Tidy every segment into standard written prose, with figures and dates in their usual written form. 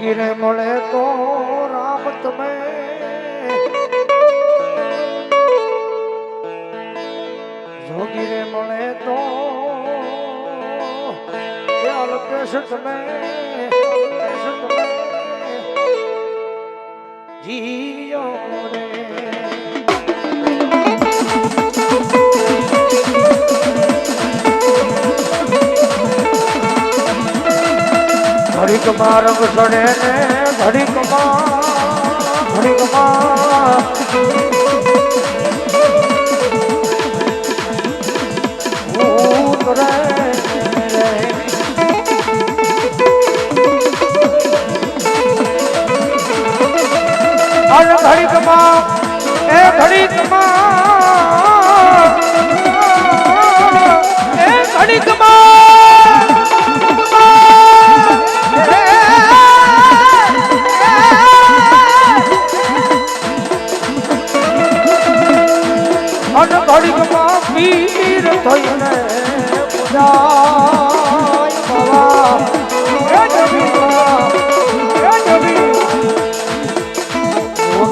ગીરે મળે તો રામ તમે જોગીરે મળે તો અલ્પેશ તમે જીવ્યો રે ઘડીકમાં રંગ ચડે ને ઘડીકમાં ભૂત રે ઘડીકમાં એ ઘડીકમાં એ ઘડીકમાં ઘડીકમાં પીર થઈને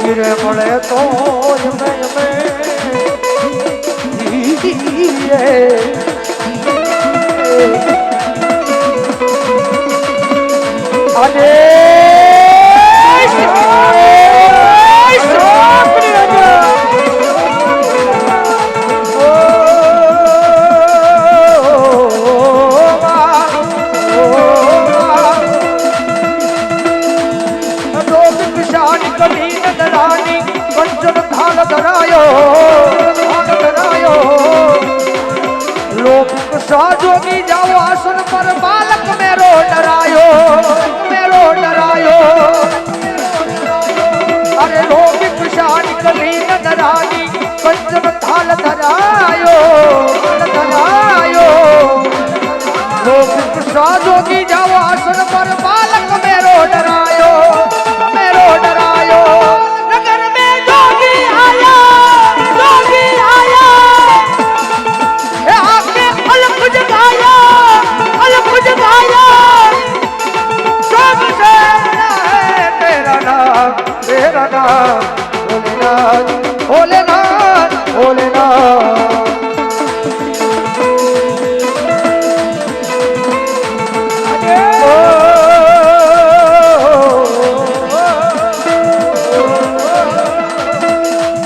ગીરે મળે તો આજે जोगी जाओ आसन पर बालक मेरो डरायो अरे लोग शान कभी न डरानी पंचम थाल धरायो लोग जोगी जाओ आसन पर बालक मेरो डरायो नगर में जोगी आया भोलेनाथ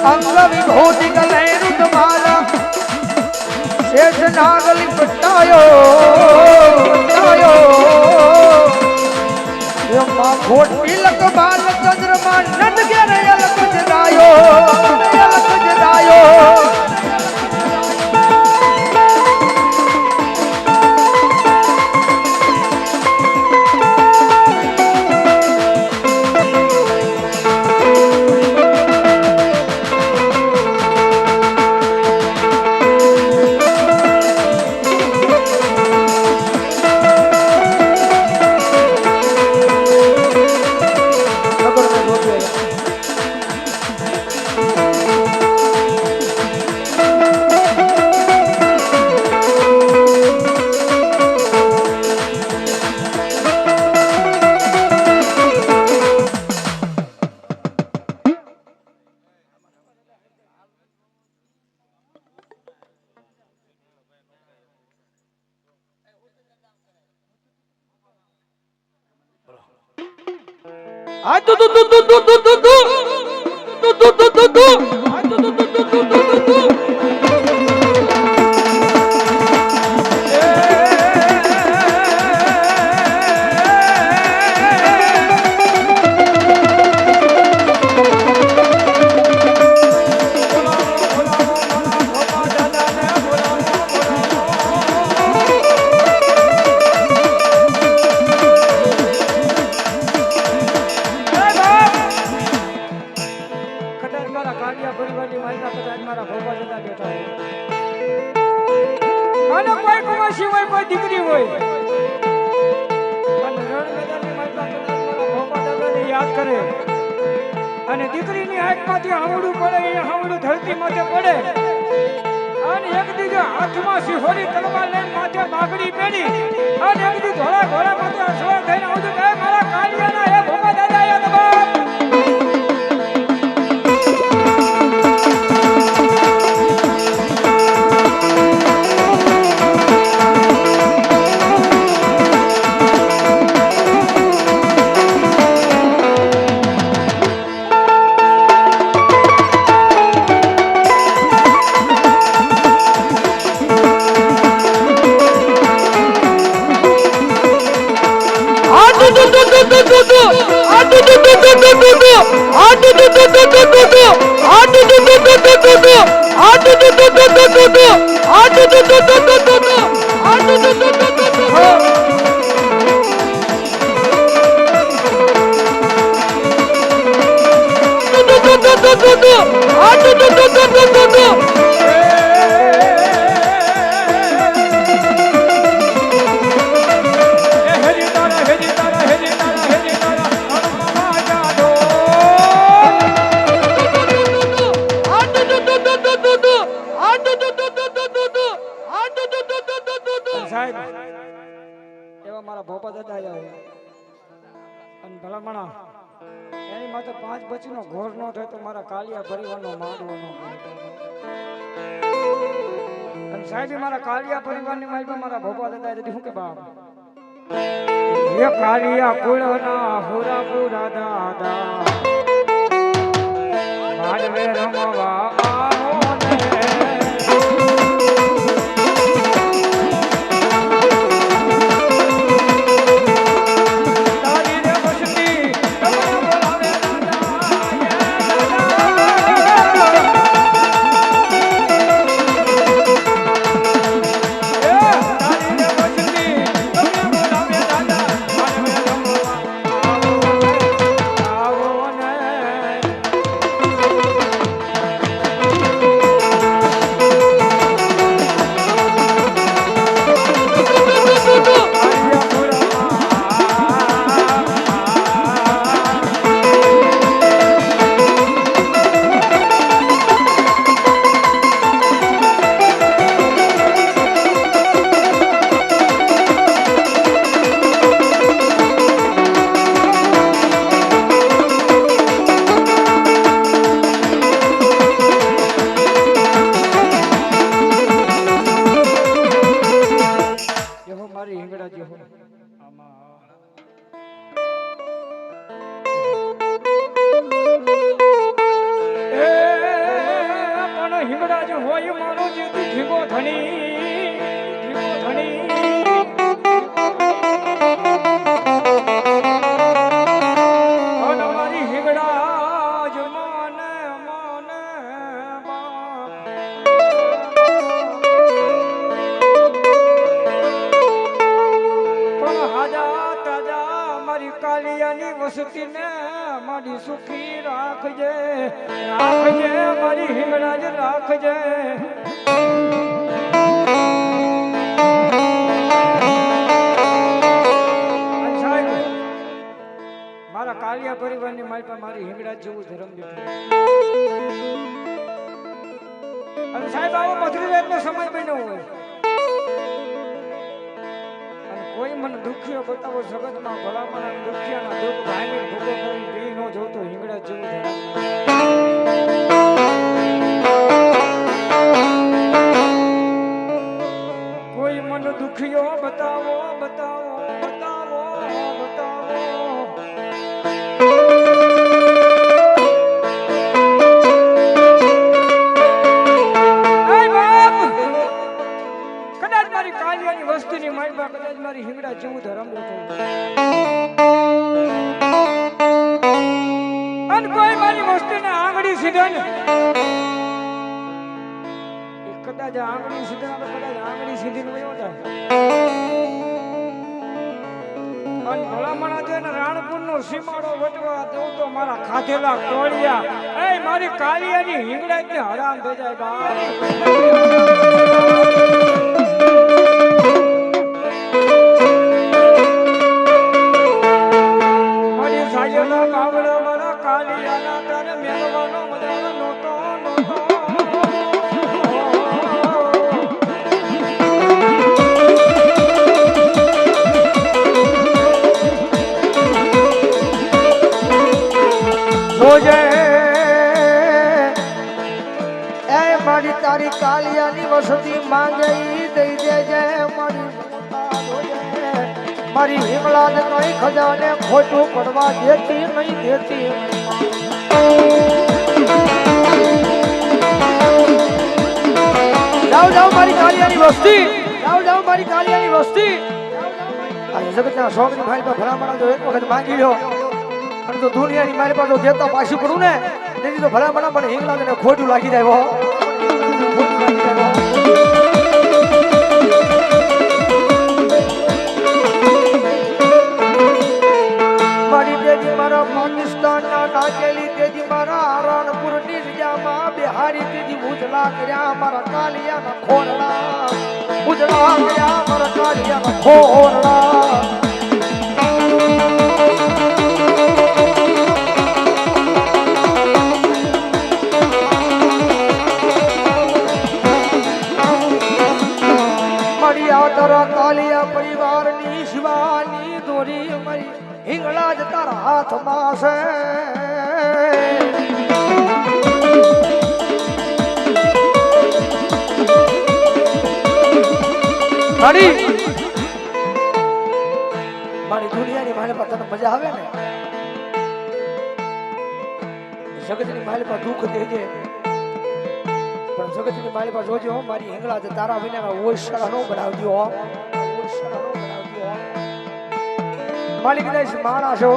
अंग विभूति गले रुद्रमाला शेष नागली पटायो घोट तिलक बाल चंद्रमा नंद के अलग जगायो અને દીકરીની આંખમાંથી હાવડું પડે એ હાવડું ધરતી માથે પડે અને એક દીજો હાથમાં સિંહોની તલવાર લઈને માથે માગડી પેડી અને એક દી ધોળા ઘોડા માથે અસવાર થઈને આવજો કે મારા કાલિયાના હે સાહેબ એવા મારા ભોપા દાદા આવ્યા અને ભલામણા એની માથે 5 બચીનો ઘોર ન થાય તો મારા કાલિયા પરિવારનો માંડવો ન અને સાહેબ મારા કાલિયા પરિવારની માલમાં મારા ભોપા દાદા દીધી શું કે બાપ એ કાલિયા કુળના હુરા પુરા દાદા માંડવે રમવા આવો ને વસતીને મારી સુખી રાખજે રાખજે મારી હિંગળા જ રાખજે મારા કાલિયા પરિવારની મારી પર મારી હિંગળા જેવું ધર્મ બેઠું અને સાહેબ આવો મધુરેતનો સમય બન્યો હોય કોઈ મને દુખ્યો બતાવો જગતમાં ભલામણ દુખ્યાના દુઃખ ભાઈને ભૂકો કરી પી નો જોતો હિંગળા જેવું ધરાવ કોઈ મને દુખ્યો બતાવો બતાવો બતાવો બતાવો કાલિયાની વસ્તુની માલમાં કદાચ મારી હિંગડા જેવું ધર્મ બેઠું અને કોઈ મારી વસ્તુને આંગળી સીધે ને કદાચ આંગળી સીધે તો કદાચ આંગળી સીધી વયો જાય અને ભલામણા છે ને રાણપુરનો સીમાડો વટવા દેવ તો મારા ખાધેલા કોળિયા એ મારી કાલિયાની હિંગડા ને હરામ થઈ જાય બાઈ તારી કાલિયાની વસતી માંગે દઈ દેજે મારી હિમલાદ નહીં ખજાને ખોટું પડવા દેતી નહીં દેતી જાઓ જાઓ મારી કાલિયાની વસ્તી જાઓ જાઓ મારી કાલિયાની વસ્તી આ જગતના શોખની ભાઈ પર ભલામણા જો એક વખત માંગી લ્યો અને તો દુનિયાની મારી પાસે દેતા પાછું કરું ને તેથી તો ભલામણા મને હિમલાદને ખોટું લાગી જાય મારી દેવી મારા પાકિસ્તાનના નાચેલી તેજી મારા રાણપુરની જગ્યામાં બિહારી તેજી ઉજળા કર્યા મારા કાલિયાના ખોરડા ઉજળા કર્યા મારા કાલિયાના ખોરડા તારા કાલિયા પરિવારની શિવાની દોરી મારી હિંગળા જ તારા હાથમાં છે મારી દુનિયાની મારે પર તને મજા આવે ને જગતની મારે પર દુઃખ દેજે પણ જગતની મારી પાસે જોજો મારી હિંગળા છે તારા વિના ઓછરા નો બનાવજો ઓછરા નો બનાવજો માલિક દેશ માણસ છો